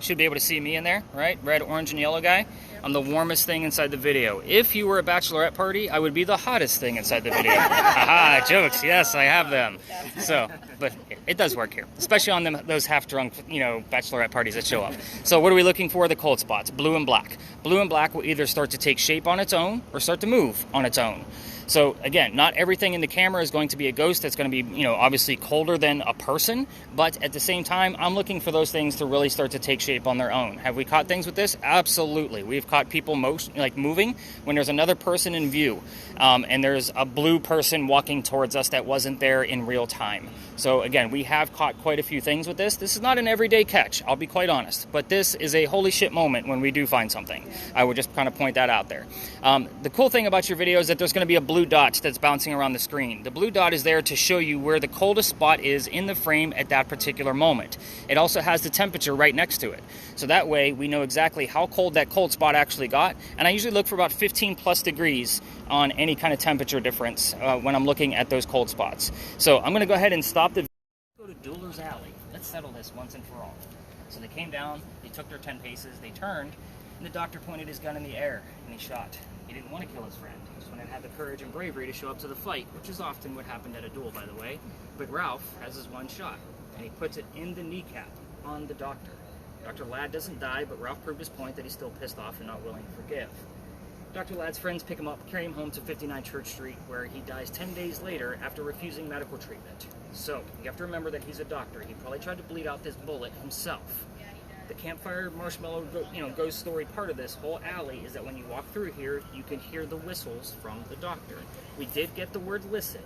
should be able to see me in there, right? Red, orange, and yellow guy. I'm the warmest thing inside the video. If you were a bachelorette party, I would be the hottest thing inside the video. Haha, jokes. Yes, I have them. So, but it does work here, especially on those half-drunk, bachelorette parties that show up. So what are we looking for? The cold spots, blue and black. Blue and black will either start to take shape on its own or start to move on its own. So again, not everything in the camera is going to be a ghost that's going to be, obviously colder than a person, but at the same time, I'm looking for those things to really start to take shape on their own. Have we caught things with this? Absolutely. We've caught people moving when there's another person in view, and there's a blue person walking towards us that wasn't there in real time. So again, we have caught quite a few things with this. This is not an everyday catch, I'll be quite honest, but this is a holy shit moment when we do find something. I would just kind of point that out there. The cool thing about your video is that there's going to be a blue dot that's bouncing around the screen. The blue dot is there to show you where the coldest spot is in the frame at that particular moment. It also has the temperature right next to it. So that way we know exactly how cold that cold spot actually got. And I usually look for about 15 plus degrees on any kind of temperature difference when I'm looking at those cold spots. So I'm going to go ahead and stop the video. Go to Dueler's Alley. Let's settle this once and for all. So they came down, they took their 10 paces, they turned, and the doctor pointed his gun in the air and he shot. He didn't want to kill his friend. He just wanted to have the courage and bravery to show up to the fight, which is often what happened at a duel, by the way. But Ralph has his one shot, and he puts it in the kneecap on the doctor. Dr. Ladd doesn't die, but Ralph proved his point that he's still pissed off and not willing to forgive. Dr. Ladd's friends pick him up, carry him home to 59 Church Street, where he dies 10 days later after refusing medical treatment. So, you have to remember that he's a doctor. He probably tried to bleed out this bullet himself. The campfire marshmallow ghost story part of this whole alley is that when you walk through here, you can hear the whistles from the doctor. We did get the word listen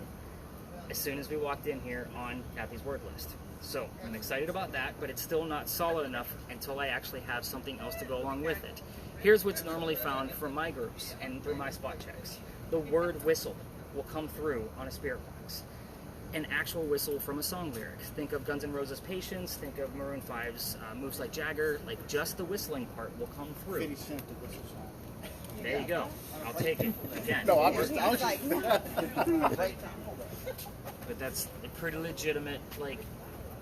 as soon as we walked in here on Kathy's word list. So I'm excited about that, but it's still not solid enough until I actually have something else to go along with it. Here's what's normally found from my groups and through my spot checks. The word whistle will come through on a spirit box. An actual whistle from a song lyric. Think of Guns N' Roses' Patience, think of Maroon 5's Moves Like Jagger, like just the whistling part will come through. 50 Cent, the whistle song. There you go. I'll take it. Again. No, I was like, but that's a pretty legitimate,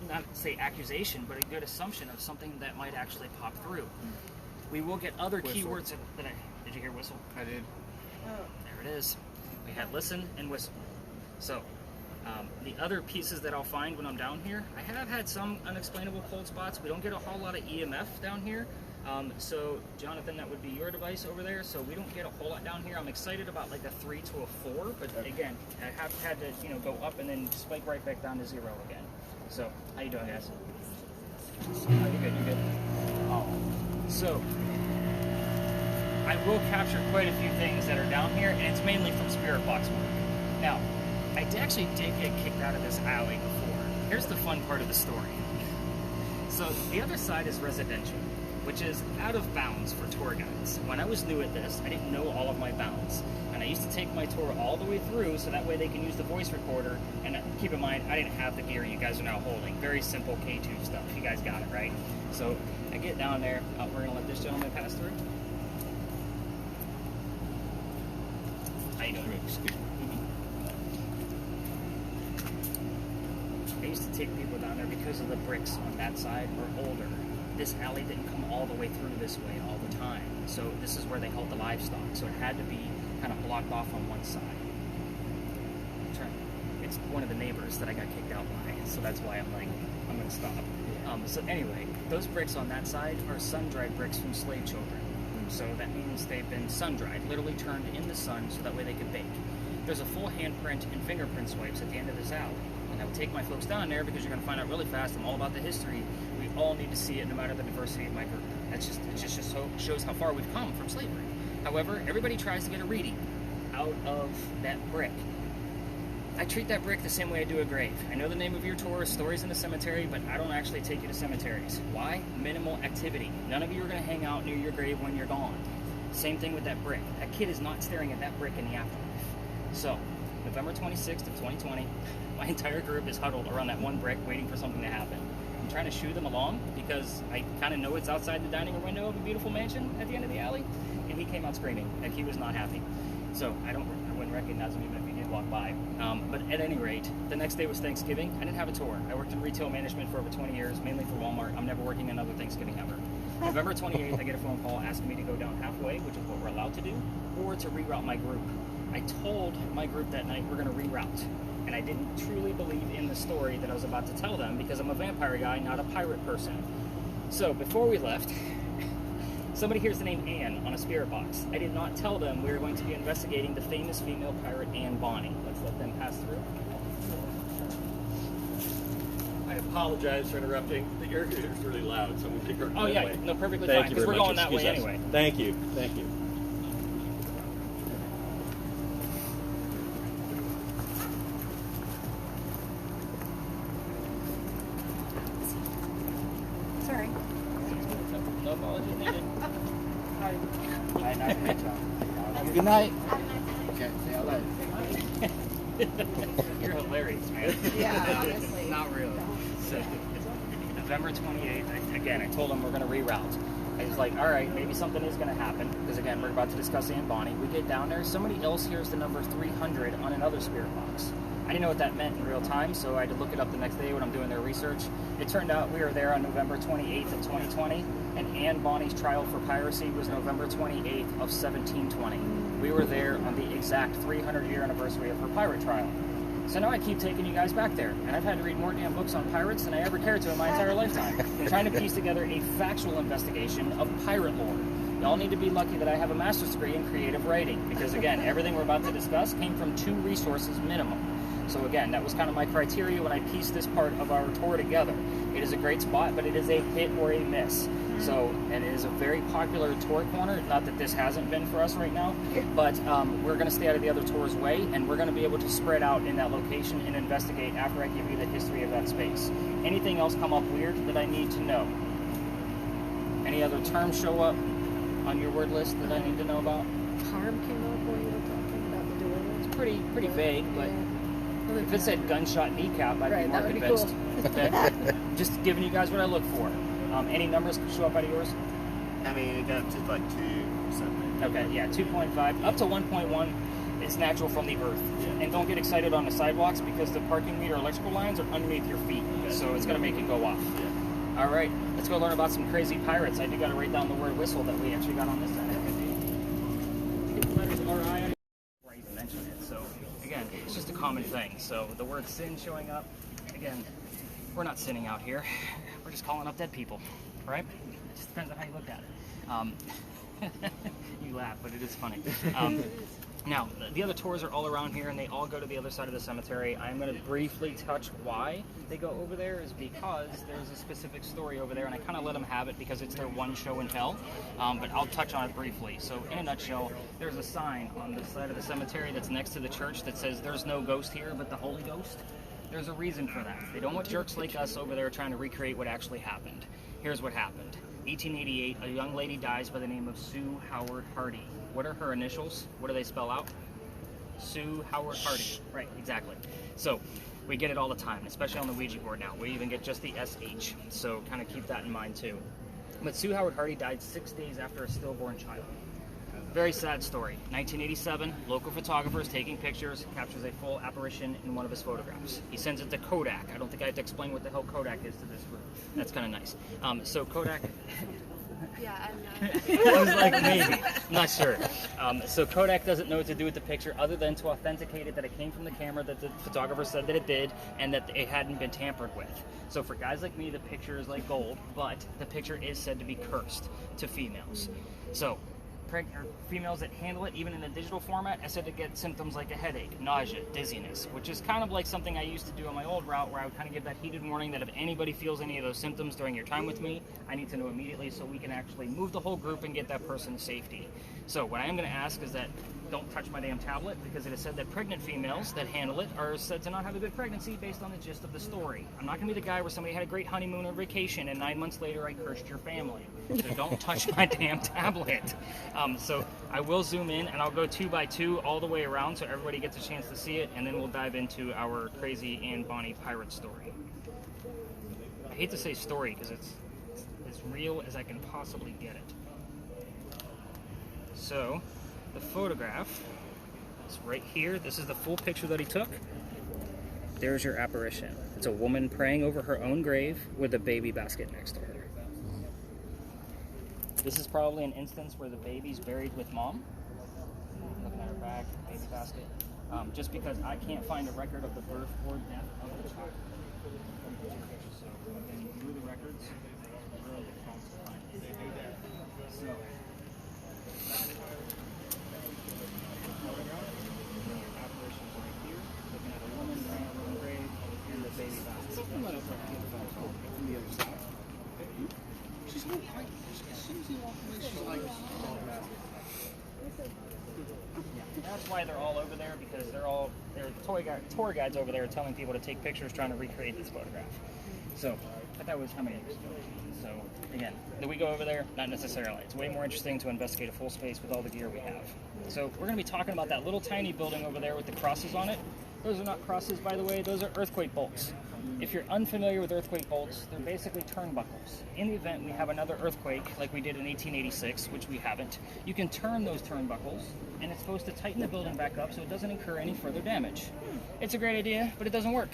not to say accusation, but a good assumption of something that might actually pop through. We will get other keywords that did you hear whistle? I did. There it is. We had listen and whistle. So, the other pieces that I'll find when I'm down here, I have had some unexplainable cold spots. We don't get a whole lot of EMF down here. So, Jonathan, that would be your device over there. So we don't get a whole lot down here. I'm excited about like a 3 to a 4, but again, I have had to go up and then spike right back down to 0 again. So, how you doing, guys? Oh, you're good. So, I will capture quite a few things that are down here, and it's mainly from spirit box work. Now, I actually did get kicked out of this alley before. Here's the fun part of the story. So the other side is residential, which is out of bounds for tour guides. When I was new at this, I didn't know all of my bounds. And I used to take my tour all the way through so that way they can use the voice recorder. And keep in mind, I didn't have the gear you guys are now holding. Very simple K2 stuff. You guys got it, right? So I get down there. We're going to let this gentleman pass through. How you doing? I used to take people down there because of the bricks on that side were older. This alley didn't come all the way through this way all the time. So this is where they held the livestock. So it had to be kind of blocked off on one side. It's one of the neighbors that I got kicked out by. So that's why I'm like, I'm going to stop. So anyway, those bricks on that side are sun-dried bricks from slave children. So that means they've been sun-dried, literally turned in the sun so that way they could bake. There's a full handprint and fingerprint swipes at the end of this alley. And I would take my folks down there because you're going to find out really fast. I'm all about the history. We all need to see it no matter the diversity of my group. It just shows how far we've come from slavery. However, everybody tries to get a reading out of that brick. I treat that brick the same way I do a grave. I know the name of your tour, Stories in the Cemetery, but I don't actually take you to cemeteries. Why? Minimal activity. None of you are going to hang out near your grave when you're gone. Same thing with that brick. That kid is not staring at that brick in the afterlife. So, November 26th of 2020, my entire group is huddled around that one brick waiting for something to happen. I'm trying to shoo them along because I kind of know it's outside the dining room window of a beautiful mansion at the end of the alley, and he came out screaming like he was not happy. So I wouldn't recognize him even if he did walk by. But at any rate, the next day was Thanksgiving. I didn't have a tour. I worked in retail management for over 20 years, mainly for Walmart. I'm never working another Thanksgiving ever. November 28th, I get a phone call asking me to go down halfway, which is what we're allowed to do, or to reroute my group. I told my group that night we're going to reroute, and I didn't truly believe in the story that I was about to tell them because I'm a vampire guy, not a pirate person. So before we left, somebody hears the name Anne on a spirit box. I did not tell them we were going to be investigating the famous female pirate Anne Bonny. Let's let them pass through. I apologize for interrupting. The air conditioner is really loud, so I'm going to take her Oh, yeah, away. no, perfectly Thank fine, you because very we're much. going that way Excuse us. anyway. Thank you. Thank you. Sorry. No apologies needed. Have a good night. Okay, see you later. You're hilarious, man. Yeah, honestly. Not real. So, November 28th, again, I told them we're going to reroute. I was like, all right, maybe something is going to happen, because again, we're about to discuss Anne Bonny. We get down there, somebody else hears the number 300 on another spirit box. I didn't know what that meant in real time, so I had to look it up the next day when I'm doing their research. It turned out we were there on November 28th of 2020, and Anne Bonny's trial for piracy was November 28th of 1720. We were there on the exact 300-year anniversary of her pirate trial. So now I keep taking you guys back there, and I've had to read more damn books on pirates than I ever cared to in my entire lifetime. I'm trying to piece together a factual investigation of pirate lore. Y'all need to be lucky that I have a master's degree in creative writing, because again, everything we're about to discuss came from 2 resources minimum. So again, that was kind of my criteria when I pieced this part of our tour together. It is a great spot, but it is a hit or a miss. So, and it is a very popular tour corner. Not that this hasn't been for us right now, but we're going to stay out of the other tour's way, and we're going to be able to spread out in that location and investigate after I give you the history of that space. Anything else come up weird that I need to know? Any other terms show up on your word list that I need to know about? Harm came up when you were talking about the door. It's pretty vague, but if it said gunshot kneecap, I'd be more that would be convinced. cool. Okay? Just giving you guys what I look for. Any numbers show up out of yours? I mean, it got to like 2 something. Okay, yeah, 2.5 up to 1.1 is natural from the earth. Yeah. And don't get excited on the sidewalks because the parking meter electrical lines are underneath your feet, so it's going to make it go off. Yeah. All right, let's go learn about some crazy pirates. I do got to write down the word whistle that we actually got on this side. The letters R-I before I even mention it. So again, it's just a common thing. So the word sin showing up, again, we're not sinning out here. We're just calling up dead people, right? It just depends on how you look at it. You laugh, but it is funny. Now, the other tours are all around here, and they all go to the other side of the cemetery. I'm going to briefly touch why they go over there is because there's a specific story over there, and I kind of let them have it because it's their one show and tell, but I'll touch on it briefly. So in a nutshell, there's a sign on the side of the cemetery that's next to the church that says there's no ghost here but the Holy Ghost. There's a reason for that. They don't want jerks like us over there trying to recreate what actually happened. Here's what happened. 1888, a young lady dies by the name of Sue Howard Hardy. What are her initials? What do they spell out? Sue Howard Hardy. Right, exactly. So we get it all the time, especially on the Ouija board now. We even get just the SH. So kind of keep that in mind too. But Sue Howard Hardy died 6 days after a stillborn child. Very sad story. 1987, local photographers taking pictures, captures a full apparition in one of his photographs. He sends it to Kodak. I don't think I have to explain what the hell Kodak is to this group. That's kind of nice. So Kodak... Yeah, I'm not. I was like, maybe. I'm not sure. So Kodak doesn't know what to do with the picture other than to authenticate it that it came from the camera, that the photographer said that it did, and that it hadn't been tampered with. So for guys like me, the picture is like gold, but the picture is said to be cursed to females. So females that handle it, even in the digital format, are said to get symptoms like a headache, nausea, dizziness, which is kind of like something I used to do on my old route, where I would kind of give that heated warning that if anybody feels any of those symptoms during your time with me, I need to know immediately so we can actually move the whole group and get that person to safety. So what I am going to ask is that don't touch my damn tablet, because it is said that pregnant females that handle it are said to not have a good pregnancy based on the gist of the story. I'm not going to be the guy where somebody had a great honeymoon or vacation and 9 months later I cursed your family. So don't touch my damn tablet. So I will zoom in and I'll go 2 by 2 all the way around so everybody gets a chance to see it, and then we'll dive into our crazy Anne Bonny pirate story. I hate to say story because it's as real as I can possibly get it. So the photograph is right here. This is the full picture that he took. There's your apparition. It's a woman praying over her own grave with a baby basket next to her. This is probably an instance where the baby's buried with mom. Looking at her back, baby basket. Just because I can't find a record of the birth or death of the child. So, looking through the records, really difficult to find. So, apparitions right here, looking at a woman laying on the grave, and the baby basket. From the other side. She's not like, as soon as you walk away, she's like, Yeah, that's why they're all over there, because they're tour guides over there telling people to take pictures trying to recreate this photograph. So, but that was how many years ago? So, again, did we go over there? Not necessarily. It's way more interesting to investigate a full space with all the gear we have. So, we're going to be talking about that little tiny building over there with the crosses on it. Those are not crosses, by the way. Those are earthquake bolts. If you're unfamiliar with earthquake bolts, they're basically turnbuckles. In the event we have another earthquake like we did in 1886, which we haven't, you can turn those turnbuckles, and it's supposed to tighten the building back up so it doesn't incur any further damage. It's a great idea, but it doesn't work.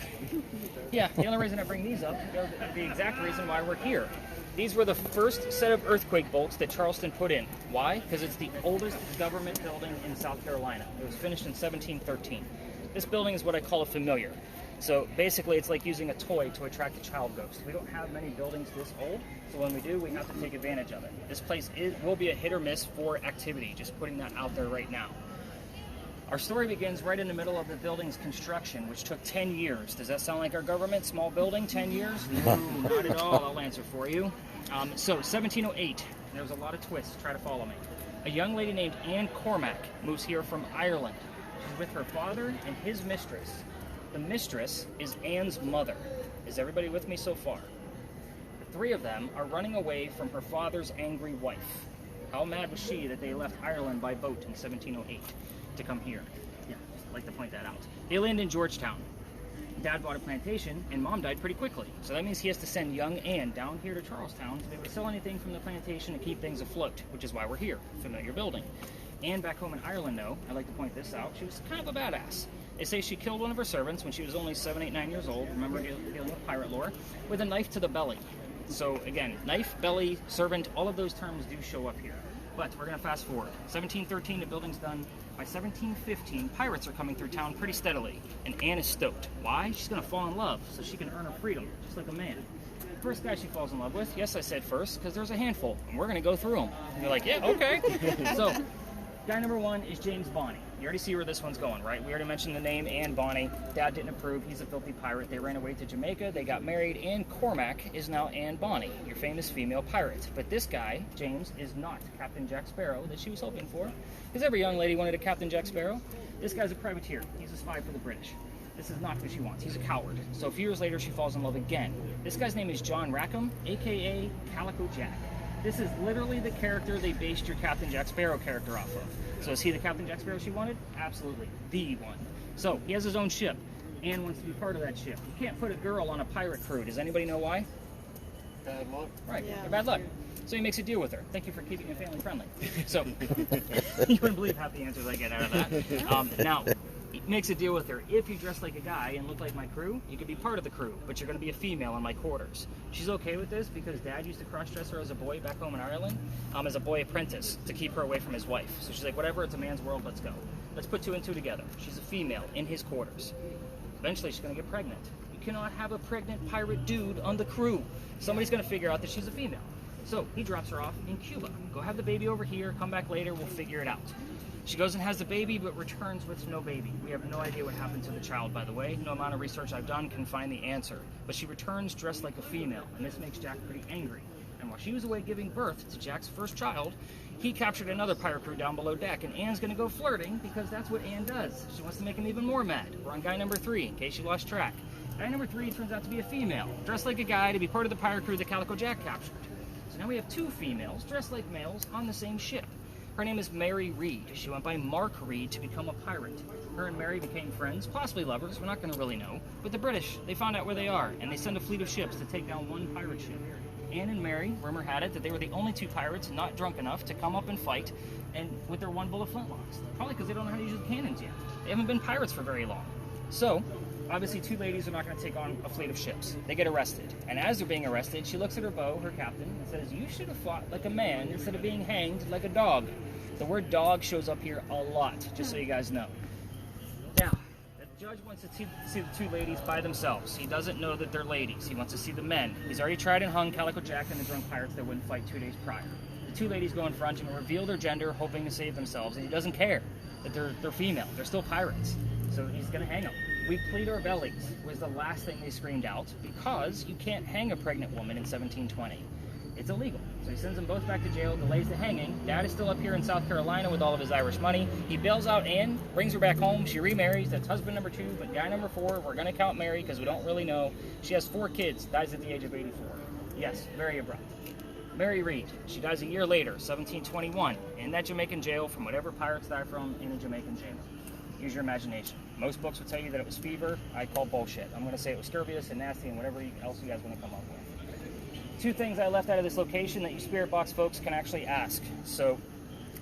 Yeah, the only reason I bring these up is the exact reason why we're here. These were the first set of earthquake bolts that Charleston put in. Why? Because it's the oldest government building in South Carolina. It was finished in 1713. This building is what I call a familiar. So basically it's like using a toy to attract a child ghost. We don't have many buildings this old, so when we do, we have to take advantage of it. This place will be a hit or miss for activity, just putting that out there right now. Our story begins right in the middle of the building's construction, which took 10 years. Does that sound like our government? Small building, 10 years? No, not at all. I'll answer for you. So 1708, there was a lot of twists. Try to follow me. A young lady named Anne Cormack moves here from Ireland. She's with her father and his mistress. The mistress is Anne's mother. Is everybody with me so far? The three of them are running away from her father's angry wife. How mad was she that they left Ireland by boat in 1708 to come here? Yeah, just like to point that out. They land in Georgetown. Dad bought a plantation, and Mom died pretty quickly. So that means he has to send young Anne down here to Charlestown to be able to sell anything from the plantation to keep things afloat, which is why we're here. Familiar building. Anne back home in Ireland, though, I'd like to point this out, she was kind of a badass. They say she killed one of her servants when she was only 7, 8, 9 years old, remember dealing with pirate lore, with a knife to the belly. So again, knife, belly, servant, all of those terms do show up here. But we're going to fast forward. 1713, the building's done. By 1715, pirates are coming through town pretty steadily, and Anne is stoked. Why? She's going to fall in love so she can earn her freedom, just like a man. First guy she falls in love with, yes, I said first, because there's a handful, and we're going to go through them. And you're like, yeah, okay. So, guy number one is James Bonney. You already see where this one's going, right? We already mentioned the name Anne Bonney. Dad didn't approve. He's a filthy pirate. They ran away to Jamaica. They got married. Anne Cormack is now Anne Bonney, your famous female pirate. But this guy, James, is not Captain Jack Sparrow that she was hoping for. Because every young lady wanted a Captain Jack Sparrow. This guy's a privateer. He's a spy for the British. This is not who she wants. He's a coward. So a few years later, she falls in love again. This guy's name is John Rackham, a.k.a. Calico Jack. This is literally the character they based your Captain Jack Sparrow character off of. So is he the Captain Jack Sparrow she wanted? Absolutely. The one. So he has his own ship. Anne wants to be part of that ship. You can't put a girl on a pirate crew. Does anybody know why? Bad luck. Right. Yeah. Bad luck. So he makes a deal with her. Thank you for keeping it family friendly. So you wouldn't believe half the answers I get out of that. Now, he makes a deal with her. If you dress like a guy and look like my crew, you could be part of the crew, but you're going to be a female in my quarters. She's okay with this because Dad used to cross-dress her as a boy back home in Ireland, as a boy apprentice to keep her away from his wife. So she's like, whatever, it's a man's world, let's go. Let's put two and two together. She's a female in his quarters. Eventually, she's going to get pregnant. You cannot have a pregnant pirate dude on the crew. Somebody's going to figure out that she's a female. So he drops her off in Cuba. Go have the baby over here, come back later, we'll figure it out. She goes and has the baby, but returns with no baby. We have no idea what happened to the child, by the way. No amount of research I've done can find the answer. But she returns dressed like a female, and this makes Jack pretty angry. And while she was away giving birth to Jack's first child, he captured another pirate crew down below deck, and Anne's going to go flirting because that's what Anne does. She wants to make him even more mad. We're on guy number 3, in case you lost track. Guy number 3 turns out to be a female, dressed like a guy to be part of the pirate crew that Calico Jack captured. So now we have 2 females, dressed like males, on the same ship. Her name is Mary Reed. She went by Mark Reed to become a pirate. Her and Mary became friends, possibly lovers, we're not going to really know. But the British, they found out where they are, and they send a fleet of ships to take down one pirate ship. Anne and Mary, rumor had it that they were the only 2 pirates not drunk enough to come up and fight, and with their 1-bullet flintlocks. Probably because they don't know how to use the cannons yet. They haven't been pirates for very long. So, obviously, two ladies are not going to take on a fleet of ships. They get arrested. And as they're being arrested, she looks at her beau, her captain, and says, "You should have fought like a man instead of being hanged like a dog." The word dog shows up here a lot, just so you guys know. Now, the judge wants to see the two ladies by themselves. He doesn't know that they're ladies. He wants to see the men. He's already tried and hung Calico Jack and the drunk pirates that wouldn't fight 2 days prior. The two ladies go in front and reveal their gender, hoping to save themselves, and he doesn't care that they're female. They're still pirates. So he's going to hang them. "We plead our bellies" was the last thing they screamed out, because you can't hang a pregnant woman in 1720. It's illegal. So he sends them both back to jail, delays the hanging. Dad is still up here in South Carolina with all of his Irish money. He bails out Anne, brings her back home. She remarries. That's husband number 2, but guy number 4, we're going to count Mary because we don't really know. She has 4 kids, dies at the age of 84. Yes, very abrupt. Mary Read, she dies a year later, 1721, in that Jamaican jail from whatever pirates die from in a Jamaican jail. Use your imagination. Most books will tell you that it was fever. I call bullshit. I'm going to say it was scurvous and nasty and whatever else you guys want to come up with. 2 things I left out of this location that you Spirit Box folks can actually ask. So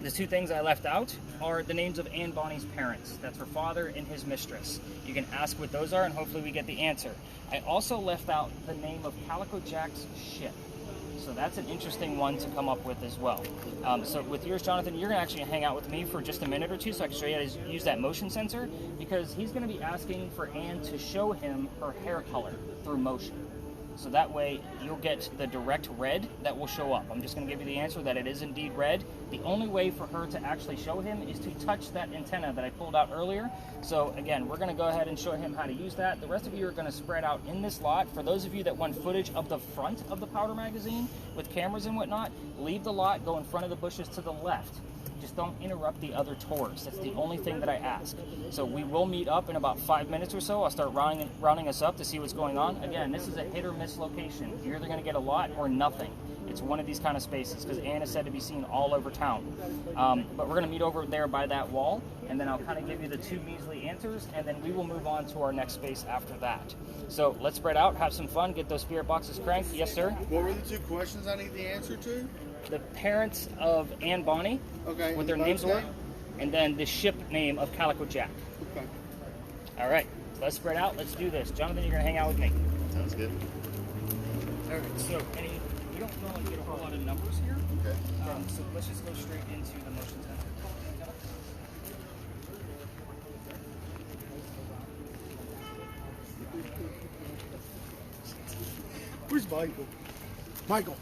the 2 things I left out are the names of Anne Bonny's parents. That's her father and his mistress. You can ask what those are and hopefully we get the answer. I also left out the name of Calico Jack's ship. So that's an interesting one to come up with as well. So with yours, Jonathan, you're going to actually hang out with me for just a minute or 2 so I can show you how to use that motion sensor, because he's going to be asking for Anne to show him her hair color through motion. So that way you'll get the direct red that will show up. I'm just going to give you the answer that it is indeed red. The only way for her to actually show him is to touch that antenna that I pulled out earlier. So again, we're going to go ahead and show him how to use that. The rest of you are going to spread out in this lot. For those of you that want footage of the front of the powder magazine with cameras and whatnot, leave the lot, go in front of the bushes to the left. Just don't interrupt the other tours. That's the only thing that I ask. So we will meet up in about 5 minutes or so. I'll start rounding us up to see what's going on. Again, this is a hit or miss location. You're either going to get a lot or nothing. It's one of these kind of spaces because Anne is said to be seen all over town. But we're going to meet over there by that wall, and then I'll kind of give you the 2 measly answers, and then we will move on to our next space after that. So let's spread out, have some fun, get those Spirit Boxes cranked. Yes, sir? What were the 2 questions I need the answer to? The parents of Anne Bonny, Okay. what their and the names boat's were, name? and then the ship name of Calico Jack. Okay. All right, let's spread out. Let's do this. Jonathan, you're going to hang out with me. Sounds good. All right, so we don't really get a whole lot of numbers here, Okay. so let's just go straight into the motion sensor. Where's Michael? Michael.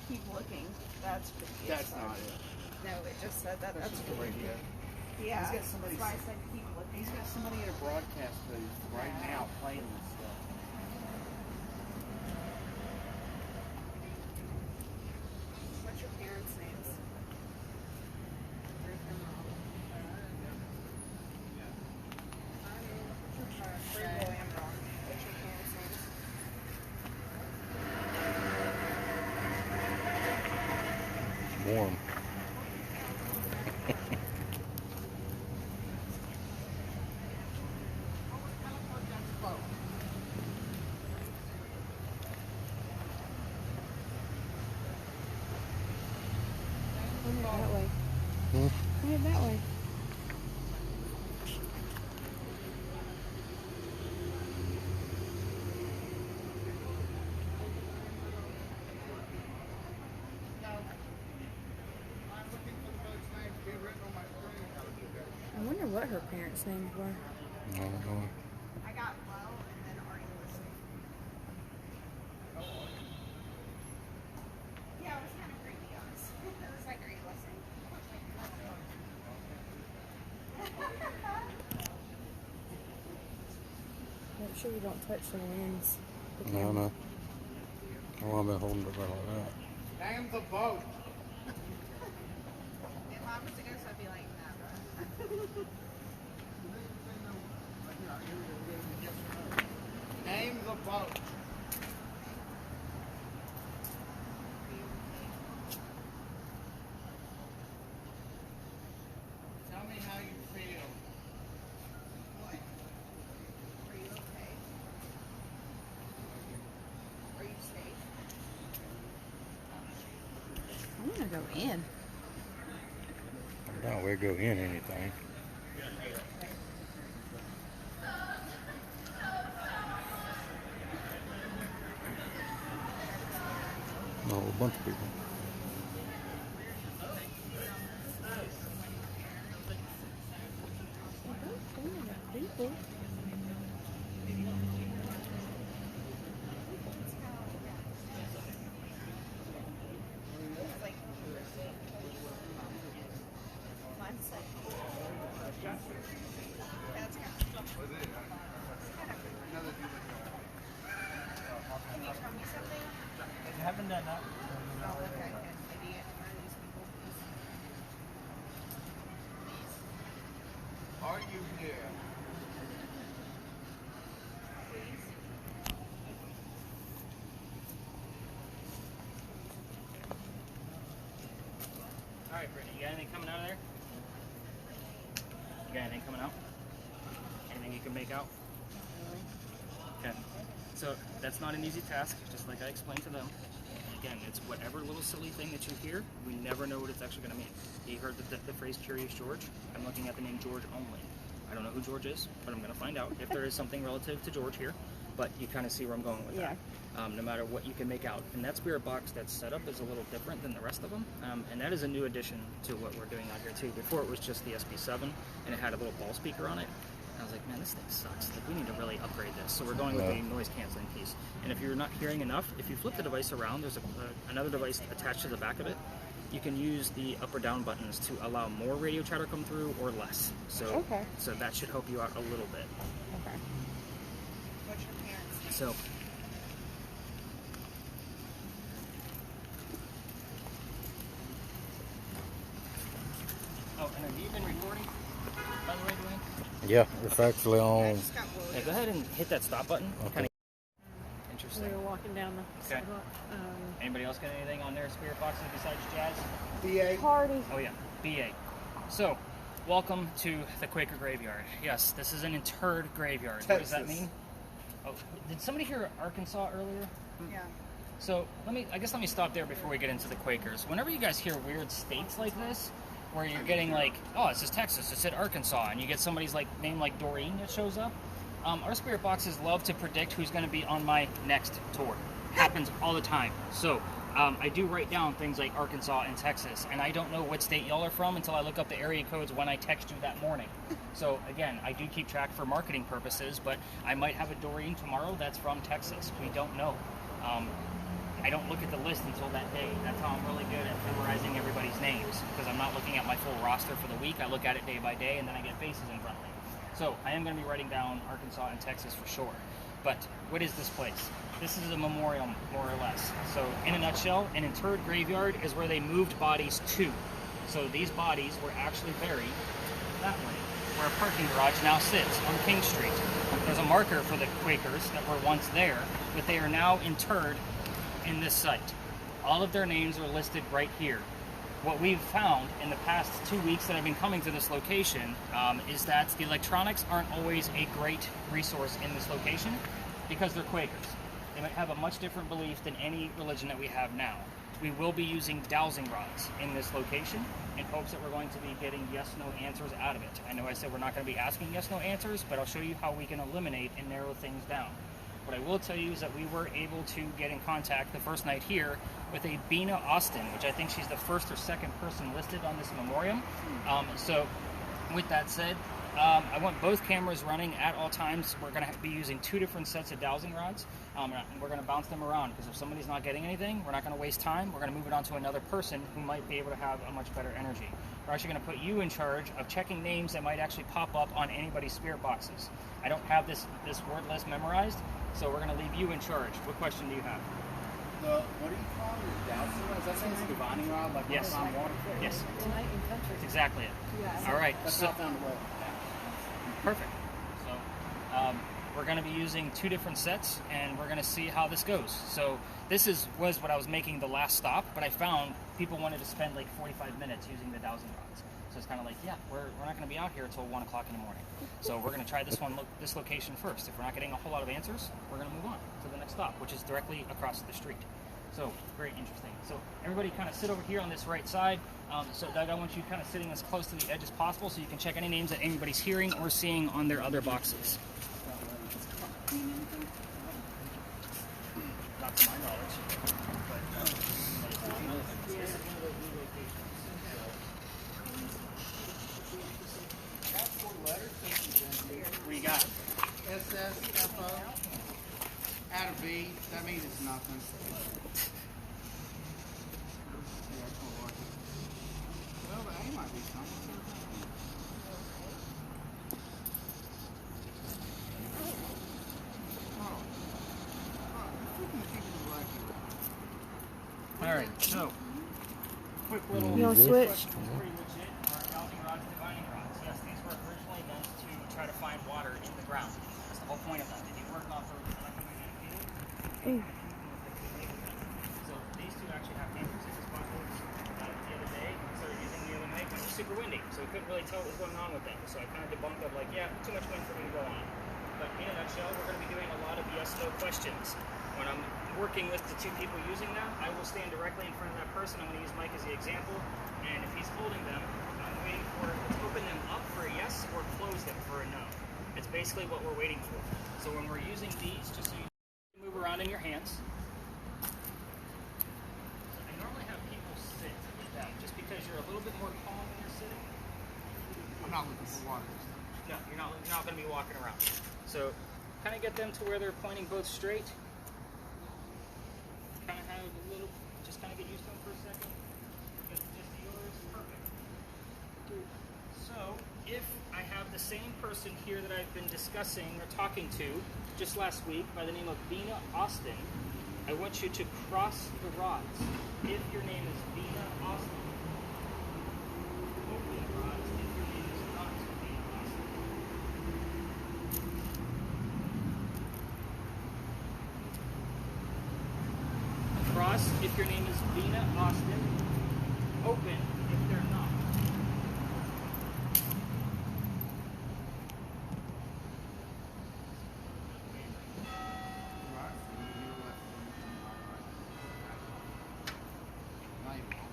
keep looking. That's creepy. That's not it. No, it just said that. That's That's the creepy. radio. Yeah. He's got somebody- That's why I said keep looking. He's got somebody at a broadcast booth right now playing this stuff. What's your parents' names? Ruth and Mom. Free boy and Ron. What's your parents' names? Warm. That way. Hmm? Point that way. I wonder what her parents' names were. I don't know. I got Mo and then Are You Listening? Yeah, it was kind of creepy, honestly. It was like, Are you listening? Make sure you don't touch the ends. No, no. Oh, I've been holding it right like that. Damn the boat. If I was to go, so I'd be like that, Name the boat. Tell me how you feel. Are you okay? Are you safe? I want to go in. No, we go in anything. No, a bunch of people. People. Can you tell me something? I haven't done that. Oh, okay. An idiot. Are these people? Are you here? Please. All right, Brittany, you got anything coming out of there? You got anything coming out? Anything you can make out? Okay. So that's not an easy task, just like I explained to them. Again, it's whatever little silly thing that you hear, we never know what it's actually going to mean. He heard the phrase Curious George. I'm looking at the name George only. I don't know who George is, but I'm going to find out if there is something relative to George here. But you kind of see where I'm going with that. No matter what you can make out. And that spirit box that's set up is a little different than the rest of them. And that is a new addition to what we're doing out here too. Before it was just the SB7 and it had a little ball speaker on it. I was like, man, this thing sucks. Like, we need to really upgrade this. So we're going with a noise canceling piece. And if you're not hearing enough, if you flip the device around, there's another device attached to the back of it. You can use the up or down buttons to allow more radio chatter come through or less. So, so that should help you out a little bit. Okay. What's your parents' name? So, oh, and have you been recording, by the way, Dwayne? Yeah, it's actually I on. just got woke. Yeah, go ahead and hit that stop button. Okay. Kind of We interesting. were walking down the Okay. sidewalk. Anybody else got anything on their spirit boxes besides Jazz? BA. Party. Oh yeah, BA. So, welcome to the Quaker Graveyard. Yes, this is an interred graveyard. What does that Texas. mean? Oh, did somebody hear Arkansas earlier? Yeah. So let me stop there before we get into the Quakers. Whenever you guys hear weird states like this, where you're getting like, oh, this is Texas, it said Arkansas, and you get somebody's like name like Doreen that shows up, our spirit boxes love to predict who's going to be on my next tour. Happens all the time. So I do write down things like Arkansas and Texas, and I don't know what state y'all are from until I look up the area codes when I text you that morning. So again, I do keep track for marketing purposes, but I might have a Doreen tomorrow that's from Texas. We don't know. I don't look at the list until that day. That's how I'm really good at memorizing everybody's names, because I'm not looking at my full roster for the week. I look at it day by day, and then I get faces in front of me. So I am going to be writing down Arkansas and Texas for sure. But what is this place? This is a memorial, more or less. So in a nutshell, an interred graveyard is where they moved bodies to. So these bodies were actually buried that way, where a parking garage now sits on King Street. There's a marker for the Quakers that were once there, but they are now interred in this site. All of their names are listed right here. What we've found in the past 2 weeks that I've been coming to this location is that the electronics aren't always a great resource in this location because they're Quakers. They might have a much different belief than any religion that we have now. We will be using dowsing rods in this location in hopes that we're going to be getting yes-no answers out of it. I know I said we're not going to be asking yes-no answers, but I'll show you how we can eliminate and narrow things down. What I will tell you is that we were able to get in contact the first night here with a Bina Austin, which I think she's the first or second person listed on this memoriam. So with that said, I want both cameras running at all times. We're going to be using 2 different sets of dowsing rods. And we're going to bounce them around, because if somebody's not getting anything, we're not going to waste time. We're going to move it on to another person who might be able to have a much better energy. We're actually going to put you in charge of checking names that might actually pop up on anybody's spirit boxes. I don't have this word list memorized, so we're going to leave you in charge. What question do you have? What do you call it? Dowsing rod? Is that saying it's a divining rod? Like Yes. on water? Yes. Tonight in country. That's exactly it. Yeah. All right. That's So not down the road. perfect. So we're going to be using 2 different sets, and we're going to see how this goes. So this was what I was making the last stop, but I found people wanted to spend like 45 minutes using the dowsing rods. So it's kind of like, yeah, we're not going to be out here until 1 o'clock in the morning. So we're going to try this location first. If we're not getting a whole lot of answers, we're going to move on to the next stop, which is directly across the street. So very interesting. So everybody kind of sit over here on this right side. So Doug, I want you kind of sitting as close to the edge as possible so you can check any names that anybody's hearing or seeing on their other boxes. Not to my knowledge. What do you got? SSFO. Add a B. That means it's nothing. Well, the A might be something. All right, so quick little. You want to switch? Pretty legit. Our dowsing rods, divining rods. Yes, these were originally meant to try to find water in the ground. That's the whole point of them. They do work off of electromagnetic field. Hey. So these 2 actually have cameras. This is possible. The other day, we started using the other night when it was super windy, so we couldn't really tell what was going on with them. So I kind of debunked it, like, yeah, too much wind for me to go on. But in a nutshell, we're going to be doing a lot of yes/no questions. When I'm working with the 2 people using them, I will stand directly in front of that person. I'm going to use Mike as the example, and if he's holding them, I'm waiting for to open them up for a yes or close them for a no. It's basically what we're waiting for. So when we're using these, just so you move around in your hands. I normally have people sit with them, just because you're a little bit more calm when you're sitting. I'm not looking for water. No, you're not going to be walking around. So kind of get them to where they're pointing both straight. Kind of have a little, just kind of get used to them for a second. Get the gist of yours, perfect. So if I have the same person here that I've been discussing or talking to just last week by the name of Bina Austin, I want you to cross the rods. If your name is Bina Austin, open the rods. If your name is not Bina Austin. Cross if your name is Bina Austin. Open if they're not.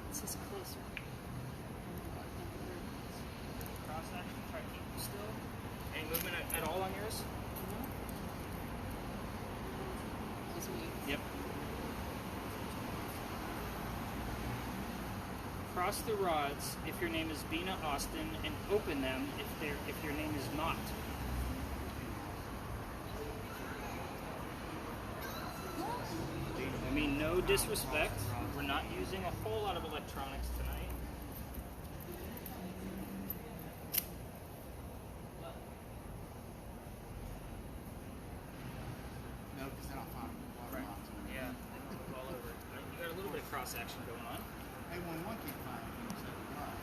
This is closer. Cross action. Try to keep them still. Any movement at all on yours? Yep. Cross the rods if your name is Bina Austin, and open them if your name is not. I mean, no disrespect, we're not using a whole lot of electronics tonight. No, because then I'll find water lots. Yeah, all over. You got a little bit of cross action going on. Hey, when one can't find it, you say, all right.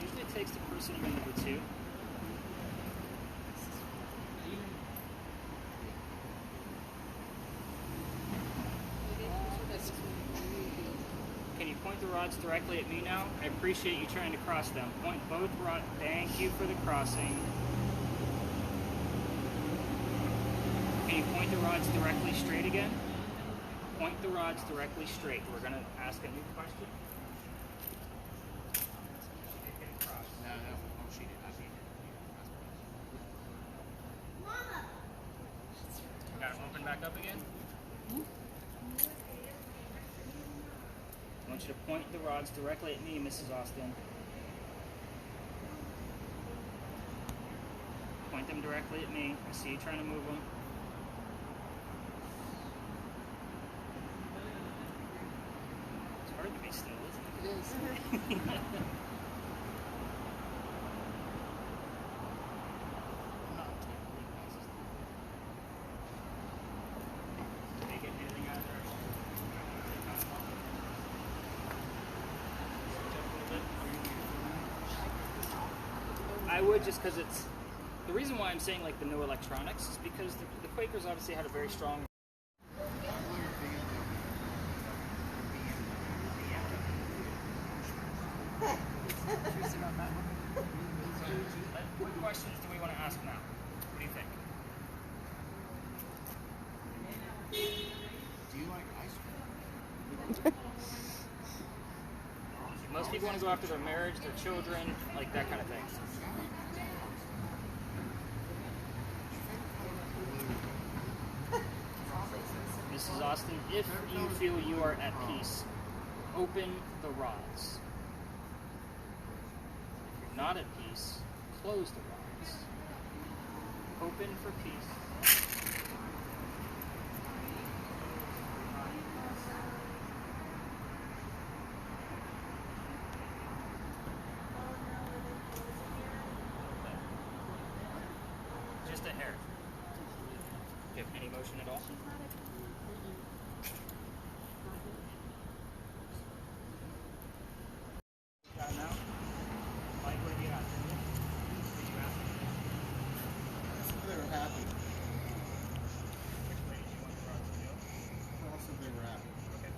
Usually it takes the person a minute or two. Can you point the rods directly at me now? I appreciate you trying to cross them. Point both rods. Thank you for the crossing. Can you point the rods directly straight again? Point the rods directly straight. We're going to ask a new question. No, oh, she did. I see it. Got them open back up again? I want you to point the rods directly at me, Mrs. Austin. Point them directly at me. I see you trying to move them. It's hard to be still, isn't it? It is. Did they get anything out of there? I would, just because it's the reason why I'm saying like the no electronics is because the Quakers obviously had a very strong. What questions do we want to ask now? What do you think? Do you like ice cream? Most people want to go after their marriage, their children, like that kind of thing. Mrs. Austin, if you feel you are at peace, open the rods. If you're not at peace, close the rods. Open for peace. Just a hair. Do you have any motion at all? Got it now? Mike, what did you ask? Did you ask? They were happy. Which way did you want the rods to go? Also, they were happy. Okay.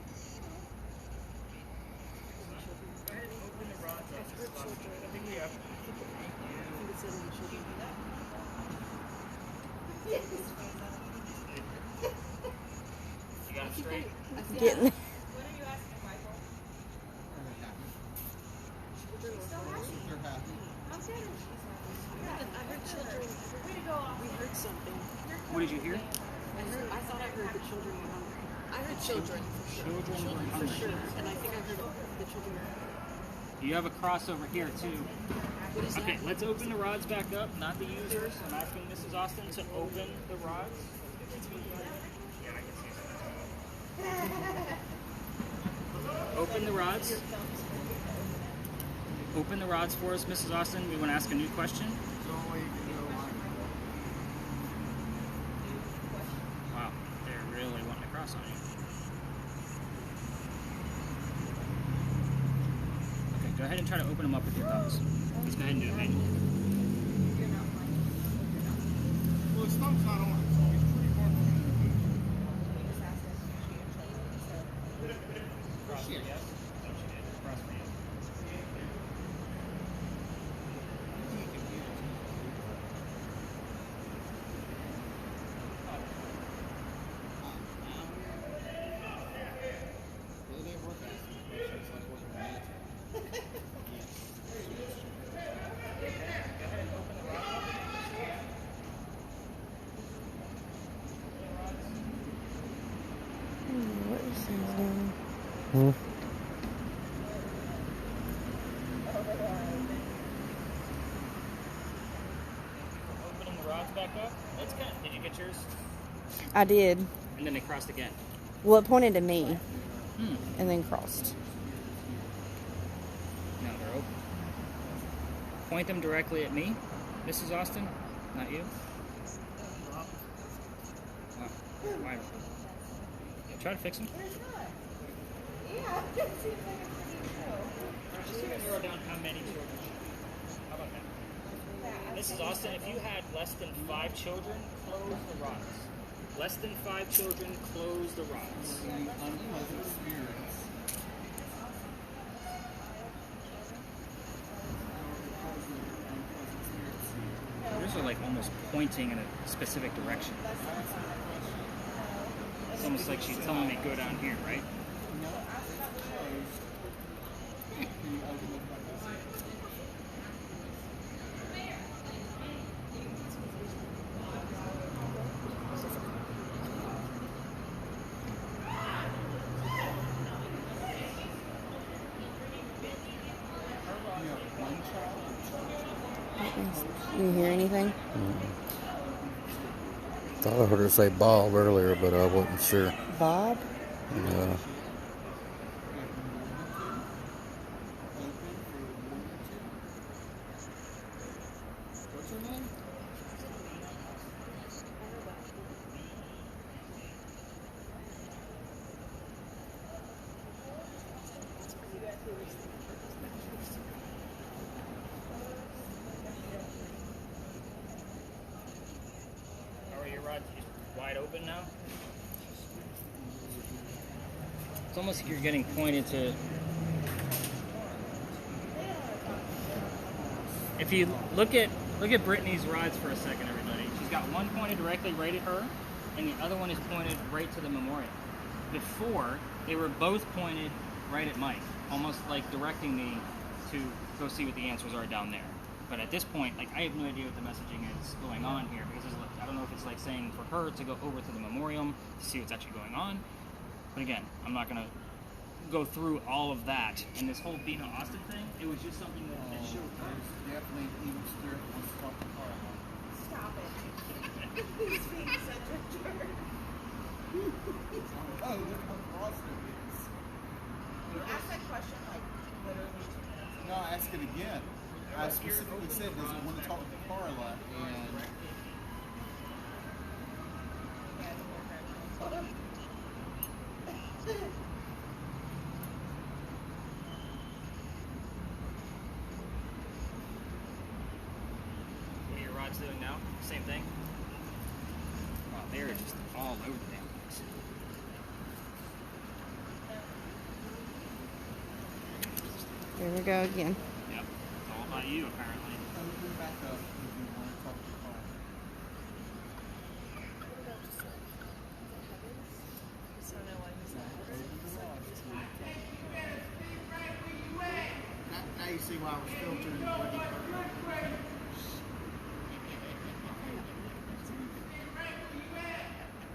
Go ahead and open the rods up. I think we have. You got it straight? Getting Are they happy? They're happy. I heard children. We heard something. What did you hear? I thought I heard the children were hungry. I heard children. Children were For hungry. sure. And I think I heard the children were hungry. You have a crossover here too. What is Okay, that? let's open the rods back up, not the users. I'm asking Mrs. Austin to open the rods. Yeah, I can see Open the rods. Open the rods for us, Mrs. Austin. We want to ask a new question. It's the only way you can go on. Wow, they're really wanting to cross on you. Okay, go ahead and try to open them up with your thumbs. Let's go ahead and do it manually. Well, his thumb's not on it, so he's pretty far from Cross for yes? No, she did. Cross for yes. The other day at work, I asked him a question. It's like working in the military. What is this doing? Opening the rods back up. That's good. Did you get yours? I did. And then they crossed again. Well, it pointed to me Hmm. and then crossed. Now they're open. Point them directly at me, Mrs. Austin, not you. Wow. Why? Try to fix them. Just throw down how many children. How about that? Mrs. Austin, if you had less than 5 children, close the rods. Less than 5 children, close the rods. Unpleasant spirits. Yours are like almost pointing in a specific direction. It's almost like she's telling me go down here, right? No, closed. Can you open it like this? You have one child. You hear anything? Thought I heard her say Bob earlier, but I wasn't sure. Bob? Yeah. What's her name? How are your rods wide open now? It's almost like you're getting pointed to. If you look at Brittany's rods for a second, everybody. She's got one pointed directly right at her, and the other one is pointed right to the memorial. Before, they were both pointed right at Mike, almost like directing me to go see what the answers are down there. But at this point, like, I have no idea what the messaging is going on here, because I don't know if it's like saying for her to go over to the memoriam to see what's actually going on. But again, I'm not going to go through all of that. And this whole Bina Austin thing, it was just something that showed her. There's definitely evil spirit that wants to talk to Carla. Stop it. He's being such a jerk. Oh, look how Austin is. You asked that question like literally 2 minutes ago. No, ask it again. I specifically said, does he want to talk to Carla? And What are your rods doing now? Same thing? Wow, they're just all over the damn place. Here we go again. Yep. It's all about you, apparently. open back up if you want to talk to Carla. So no one is Now you see why I was filtering the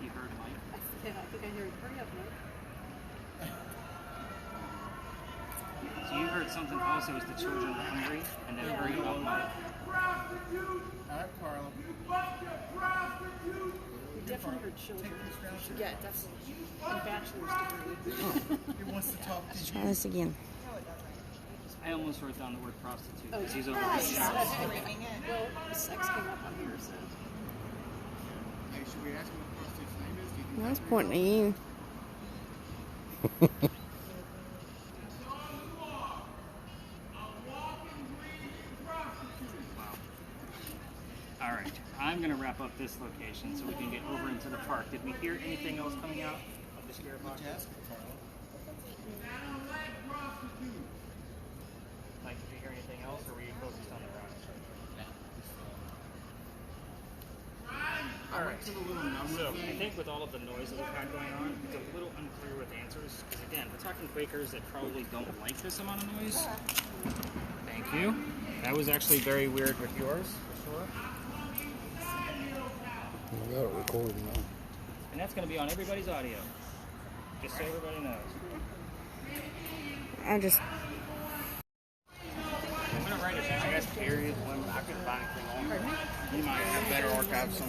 You heard Mike? Yeah, I think I heard hurry up, Mike. So you heard something also as the children were hungry, and then hurry up, Mike. All right, Carla. We definitely heard children. Yeah, definitely. And bachelor's degree. He wants to talk to Try you. this again. I almost wrote down the word prostitute Oh, because he's over yeah. his Well, shower. the sex came up on here, so. Hey, should we ask him what the prostitute's name is? Do you think That's that's pointing at you. All right, I'm going to wrap up this location so we can get over into the park. Did we hear anything else coming out of the spirit box? Ask it, Carla. Like, did you hear anything else, or were you focused on the rods? All right. a little number So thing? I think with all of the noise that we've had going on, it's a little unclear with answers. Because again, we're talking Quakers that probably don't like this amount of noise. Thank you. That was actually very weird with yours, for sure. I got it recording now. And that's going to be on everybody's audio. Just so everybody knows. I just I'm going to write it down. I guess period. When I couldn't find anything on it. You might have better archives.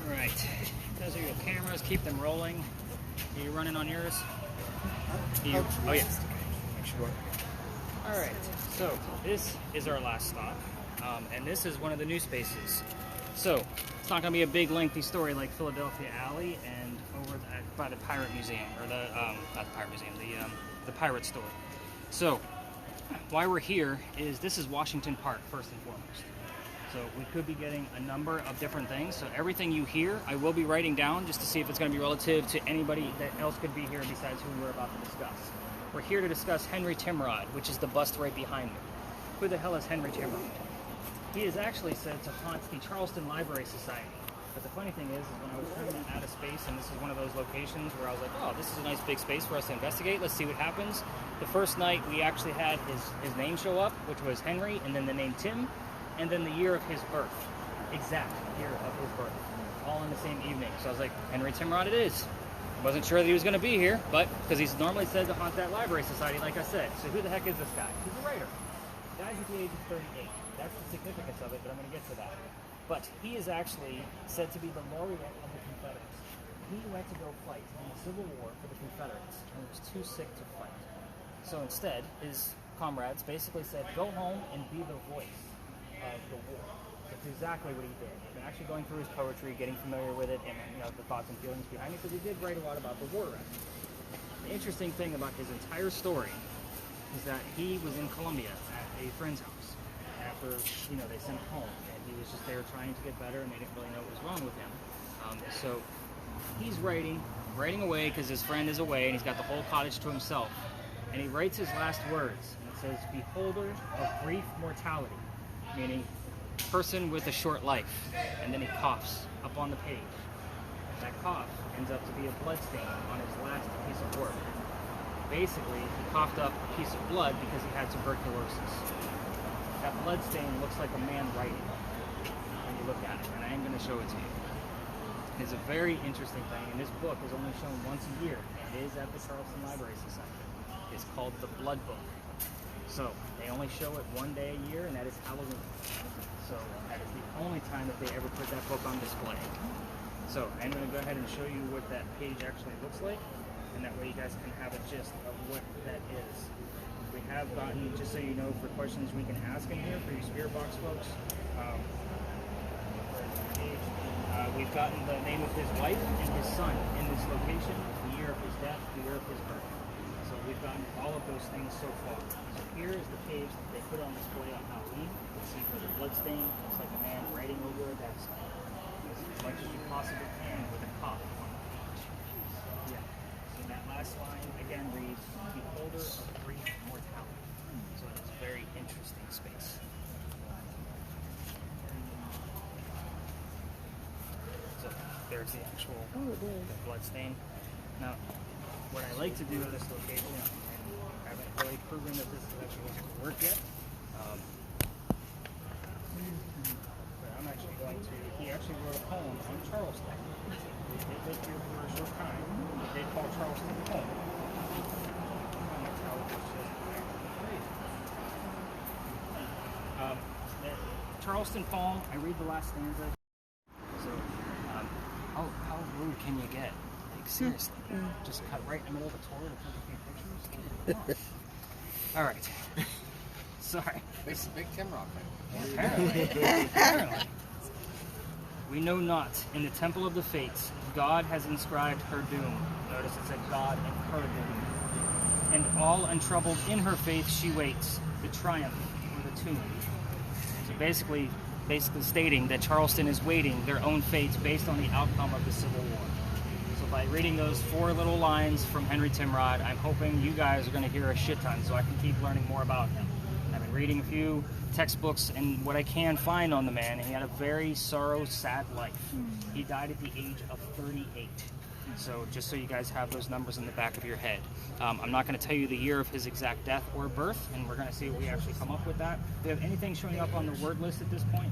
All right, those are your cameras. Keep them rolling. Are you running on yours? Oh yes. Make sure. All right. So this is our last stop, and this is one of the new spaces. So it's not going to be a big, lengthy story like Philadelphia Alley and over by the Pirate Museum, or the not the Pirate Museum, the Pirate Store. So why we're here is this is Washington Park first and foremost. So we could be getting a number of different things. So everything you hear, I will be writing down just to see if it's going to be relative to anybody that else could be here besides who we're about to discuss. We're here to discuss Henry Timrod, which is the bust right behind me. Who the hell is Henry Timrod? He is actually said to haunt the Charleston Library Society. But the funny thing is when I was trying to add a space, and this is one of those locations where I was like, oh, this is a nice big space for us to investigate. Let's see what happens. The first night we actually had his name show up, which was Henry, and then the name Tim, and then the year of his birth. Exact year of his birth. All in the same evening. So I was like, Henry Timrod it is. Wasn't sure that he was going to be here, but because he's normally said to haunt that library society, like I said. So who the heck is this guy? He's a writer. Dies at the age of 38. That's the significance of it, but I'm going to get to that. But he is actually said to be the laureate of the Confederates. He went to go fight in the Civil War for the Confederates and was too sick to fight. So instead, his comrades basically said, go home and be the voice of the war. That's exactly what he did. And actually going through his poetry, getting familiar with it, and the thoughts and feelings behind it, because he did write a lot about the war effort. The interesting thing about his entire story is that he was in Colombia at a friend's house after they sent him home, and he was just there trying to get better, and they didn't really know what was wrong with him. So he's writing away because his friend is away, and he's got the whole cottage to himself. And he writes his last words, and it says, "Beholder of brief mortality," meaning person with a short life. And then he coughs up on the page. That cough ends up to be a bloodstain on his last piece of work. Basically, he coughed up a piece of blood because he had tuberculosis. That bloodstain looks like a man writing when you look at it, and I am going to show it to you. It's a very interesting thing, and this book is only shown once a year, and it is at the Charleston Library Society. It's called The Blood Book. So, they only show it one day a year, and that is Halloween. So, that is the only time that they ever put that book on display. So, I'm going to go ahead and show you what that page actually looks like, and that way you guys can have a gist of what that is. We have gotten, just so you know, for questions we can ask in here for you Spirit Box folks, we've gotten the name of his wife and his son in this location, the year of his death, the year of his birth. So we've gotten all of those things so far. So here is the page that they put on display on Halloween. You can see for the bloodstain, looks like a man writing over a desk as much as you possibly can with a cough on the page. Yeah. So that last line again reads, "Beholder of brief mortality." So it's a very interesting space. So there's the actual the blood stain. Now, what I like to do in this location, and I haven't really proven that this is actually going to work yet, but I'm actually going to, he actually wrote a poem on Charleston. They lived here for a short time. They call Charleston home. That's how it was just the Charleston poem, I read the last stanza. So, how rude can you get? Like, seriously. Just cut right in the middle of the tour to take a few pictures? All right. Sorry. Big Tim Rock fan. Apparently. We know not. In the temple of the fates, God has inscribed her doom. Notice it said God and her doom. And all untroubled in her faith she waits, the triumph or the tomb. So basically stating that Charleston is waiting their own fate based on the outcome of the Civil War. So by reading those 4 little lines from Henry Timrod, I'm hoping you guys are going to hear a shit ton so I can keep learning more about him. I've been reading a few textbooks and what I can find on the man, and he had a very sad life. He died at the age of 38. So just so you guys have those numbers in the back of your head. I'm not going to tell you the year of his exact death or birth, and we're going to see if we actually come up with that. Do you have anything showing up on the word list at this point?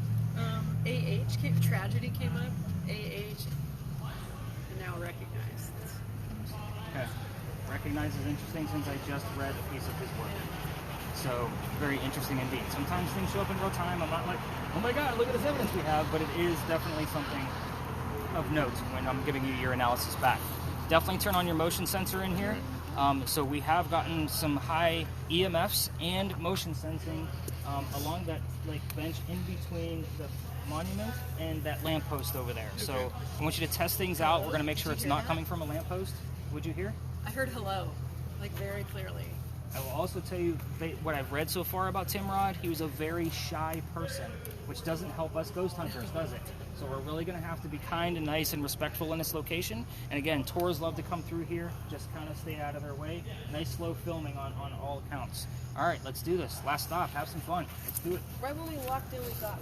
Tragedy came up. AH, and now recognized. Okay. recognize as interesting since I just read a piece of his work. So, very interesting indeed. Sometimes things show up in real time. I'm not like, oh my god, look at this evidence we have, but it is definitely something of note when I'm giving you your analysis back. Definitely turn on your motion sensor in here. So we have gotten some high EMFs and motion sensing along that like bench in between the monument and that lamppost over there. Okay. So I want you to test things out. We're going to make sure it's not coming from a lamppost. Would you hear? I heard hello, like very clearly. I will also tell you what I've read so far about Timrod. He was a very shy person, which doesn't help us ghost hunters, does it? So we're really going to have to be kind and nice and respectful in this location. And again, tours love to come through here. Just kind of stay out of their way. Nice slow filming on all accounts. All right, let's do this. Last stop. Have some fun. Let's do it. Right when we walked in, we got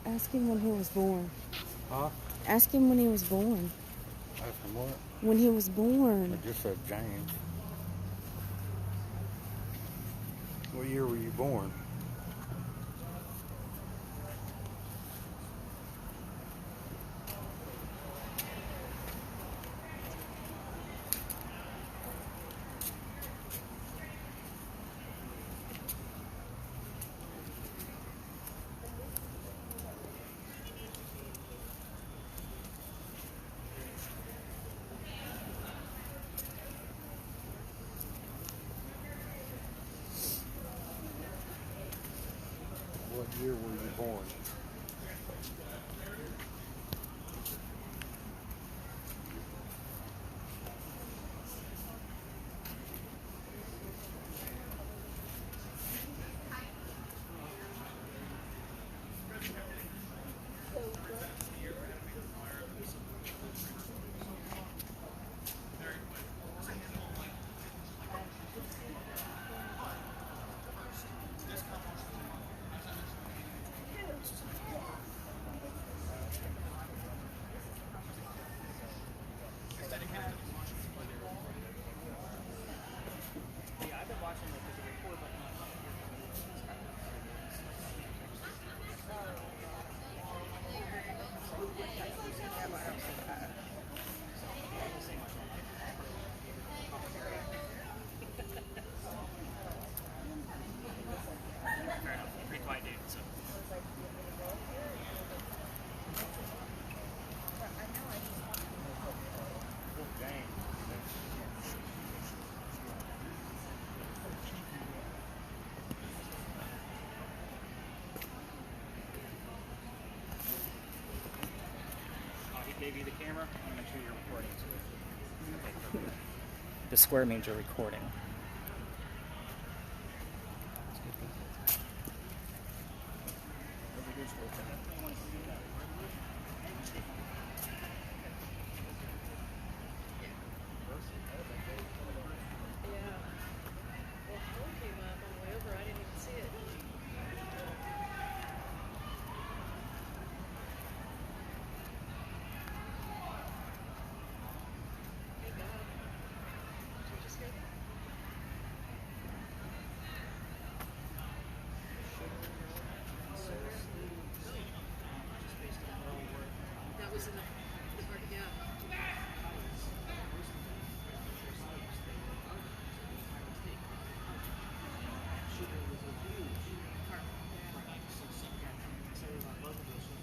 Ask him when he was born. Huh? Ask him when he was born. Ask him what? When he was born. I just said James. What year were you born? What year were you born? Gave you the camera. I want to make sure you're recording too. The square means you're recording.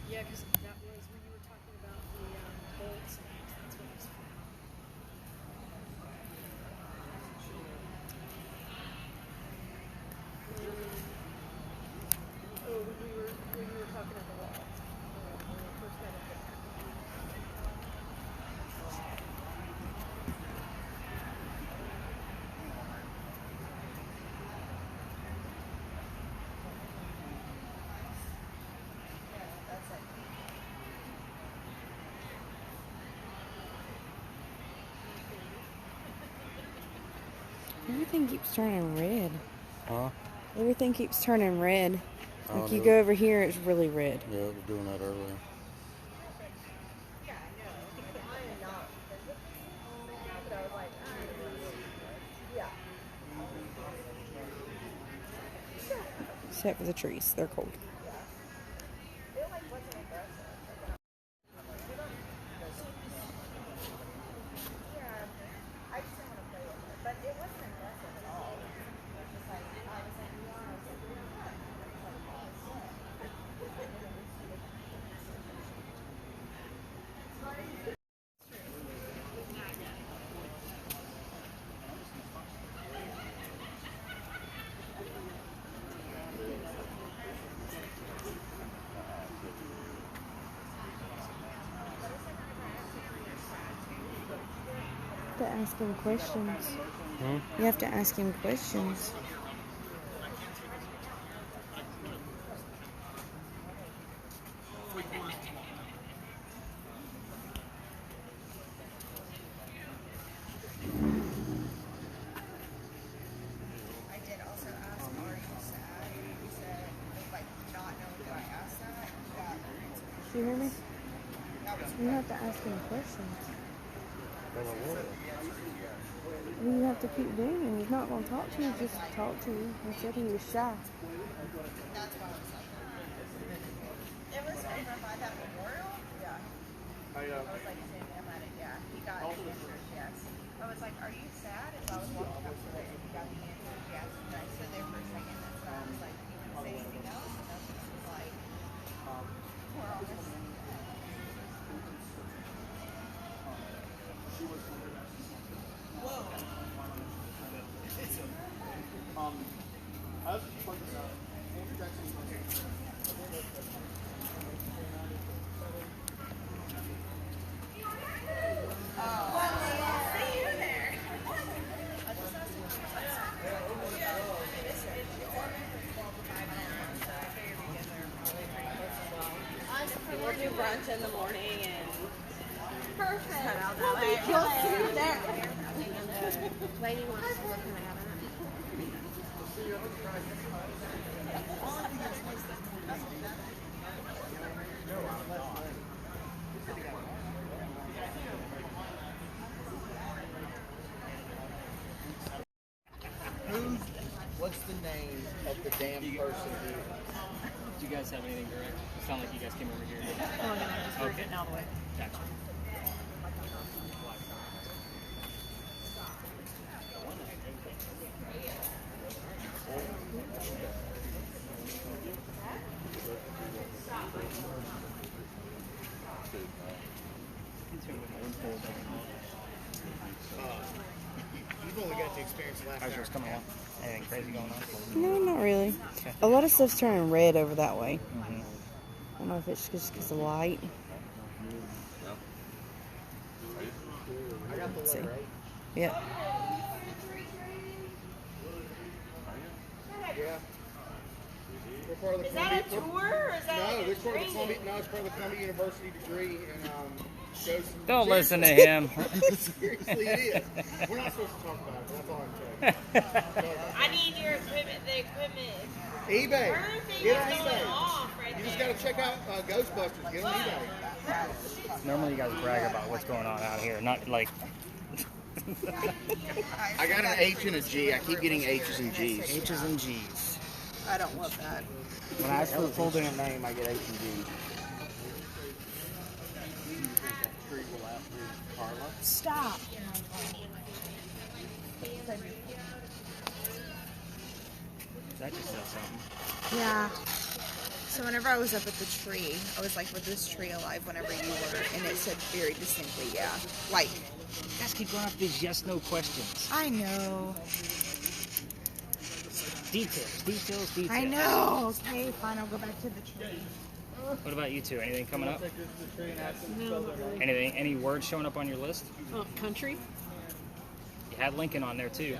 Yeah, because that was when you were talking about the bolts. That's what it was for. Oh, when we were talking at the wall. When we first got up there. Everything keeps turning red. Huh? Everything keeps turning red. Oh, Like you no. go over here, it's really red. Yeah, it was doing that earlier. Except for the trees. They're cold. To ask him questions. You have to ask him questions. I did also ask, are you sad? He said, like, not knowing that I asked that. You hear me? That was You have to ask him questions. You have to keep doing it. He's not going to talk to you, just talk to you. He said he was shy. that's why I was like, it was over by that memorial? Yeah. I was like, saying him at it, yeah. He got answers, yes. I was like, are you sad? As I was walking up to it, and he got the answers, yes. And I stood there for a second, and so I was like, do you want to say anything else? And that's just was like, we're all this. We'll do brunch in the morning and perfect. You'll see you there. Lady wants to look at it. What's the name of the damn person here? Do you guys have anything direct? It sounds like you guys came over here. Oh, no, just we're getting out of the way. Gotcha. You've only got the experience last How's hour. yours coming out? Anything crazy going on? No, not really. A lot of stuff's turning red over that way. Mm-hmm. I don't know if it's just because of light. I got the Let's see. letter, right? Yep. Yeah. We're part of the Is that a Columbia- tour or is that No, like this part of the training? Columbia. No, it's part of the Columbia University degree, and goes. Don't listen to him. Seriously, it is. We're not supposed to talk about it. That's all I'm saying. I need your equipment. The equipment. eBay. Everything Get on is going eBay. off right You just there. got to check out Ghostbusters. Get on eBay. Normally you guys brag about what's going on out here, not like I got an H and a G. I keep getting H's and G's. H's and G's. I don't love that. When I ask for a full damn name, I get H and G. Stop. That just says something. Yeah. So whenever I was up at the tree, I was like, was this tree alive whenever you were? And it said very distinctly, yeah. Like, You guys keep going off these yes no questions. I know. Details. I know. Okay, fine, I'll go back to the tree. What about you two? Anything coming up? No, not really. Anything? Any words showing up on your list? Oh, country? You had Lincoln on there too.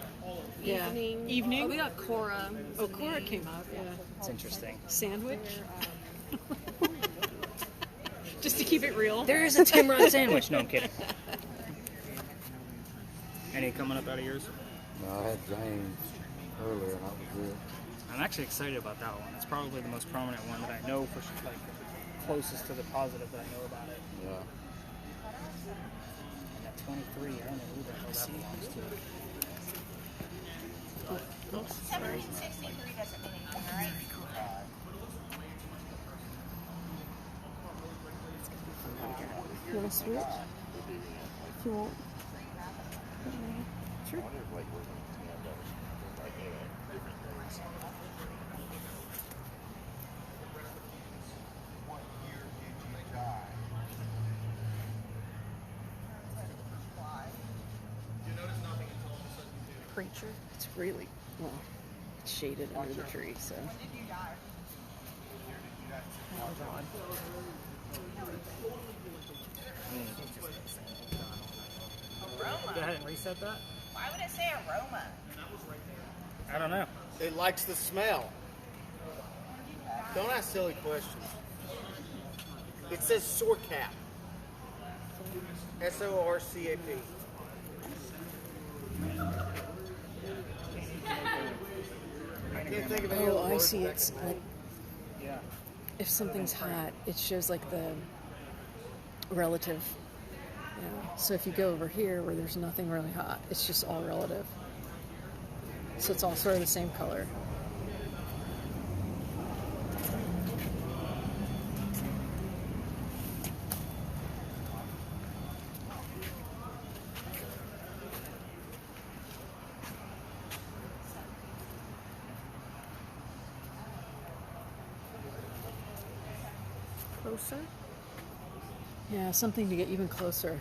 Yeah. Evening. Oh, we got Cora. Oh, Cora came up. Yeah. It's interesting. Sandwich. Just to keep it real. There is a Tim Rod sandwich. No, I'm kidding. Any coming up out of yours? No, I had James earlier, and that was it. I'm actually excited about that one. It's probably the most prominent one that I know for sure, like closest to the positive that I know about it. Yeah. And that 23, I don't know who the hell that belongs to. 1763 doesn't mean anything, all right? You want to switch? If you want. Sure. Preacher. It's really, well, it's shaded under the tree, so. When did you die? That was odd. Aroma. Go ahead and reset that. Why would it say aroma? I don't know. It likes the smell. Don't ask silly questions. It says Sorcap. S-O-R-C-A-P. I can't think of any Oh, other I words see. that It's can- like, Yeah. if something's hot, it shows like the relative. Yeah. So if you go over here where there's nothing really hot, it's just all relative. So it's all sort of the same color. Closer. Yeah, something to get even closer.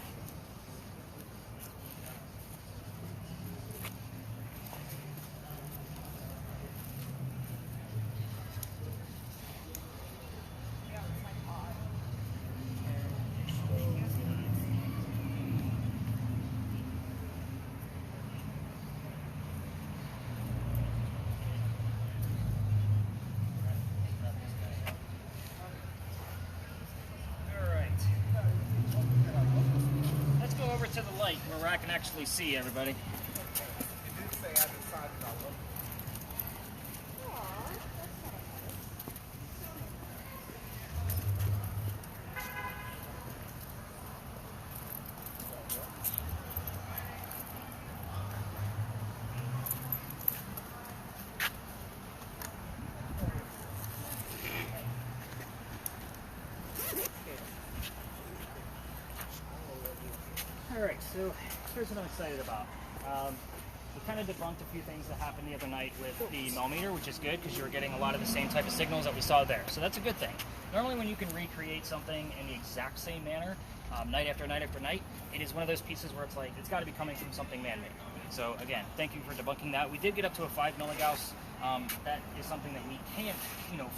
Let's go over to the light where I can actually see everybody. All right, so here's what I'm excited about. We kind of debunked a few things that happened the other night with the millimeter, which is good because you were getting a lot of the same type of signals that we saw there. So that's a good thing. Normally when you can recreate something in the exact same manner, night after night after night, it is one of those pieces where it's like, it's got to be coming from something man-made. So again, thank you for debunking that. We did get up to a 5 milligauss. That is something that we can't,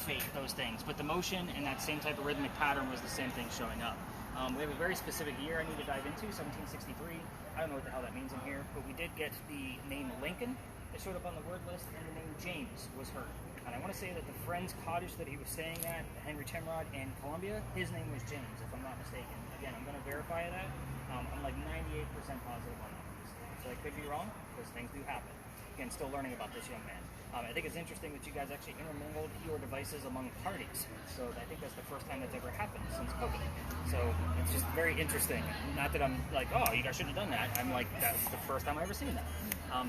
fake those things. But the motion and that same type of rhythmic pattern was the same thing showing up. We have a very specific year I need to dive into, 1763. I don't know what the hell that means in here, but we did get the name Lincoln that showed up on the word list, and the name James was heard. And I want to say that the friend's cottage that he was staying at, Henry Timrod in Columbia, his name was James, if I'm not mistaken. Again, I'm going to verify that. I'm like 98% positive on that. So I could be wrong, because things do happen. Again, still learning about this young man. I think it's interesting that you guys actually intermingled your devices among parties. So I think that's the first time that's ever happened since COVID. So it's just very interesting. Not that I'm like, oh, you guys shouldn't have done that. I'm like, that's the first time I've ever seen that.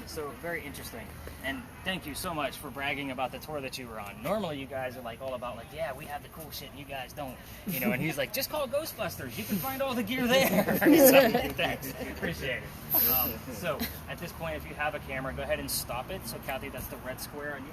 So very interesting. And thank you so much for bragging about the tour that you were on. Normally you guys are like all about like, yeah, we have the cool shit and you guys don't. And he's like, just call Ghostbusters. You can find all the gear there. So, thanks. Appreciate it. So at this point, if you have a camera, go ahead and stop it. So Kathy, that's the red square on you.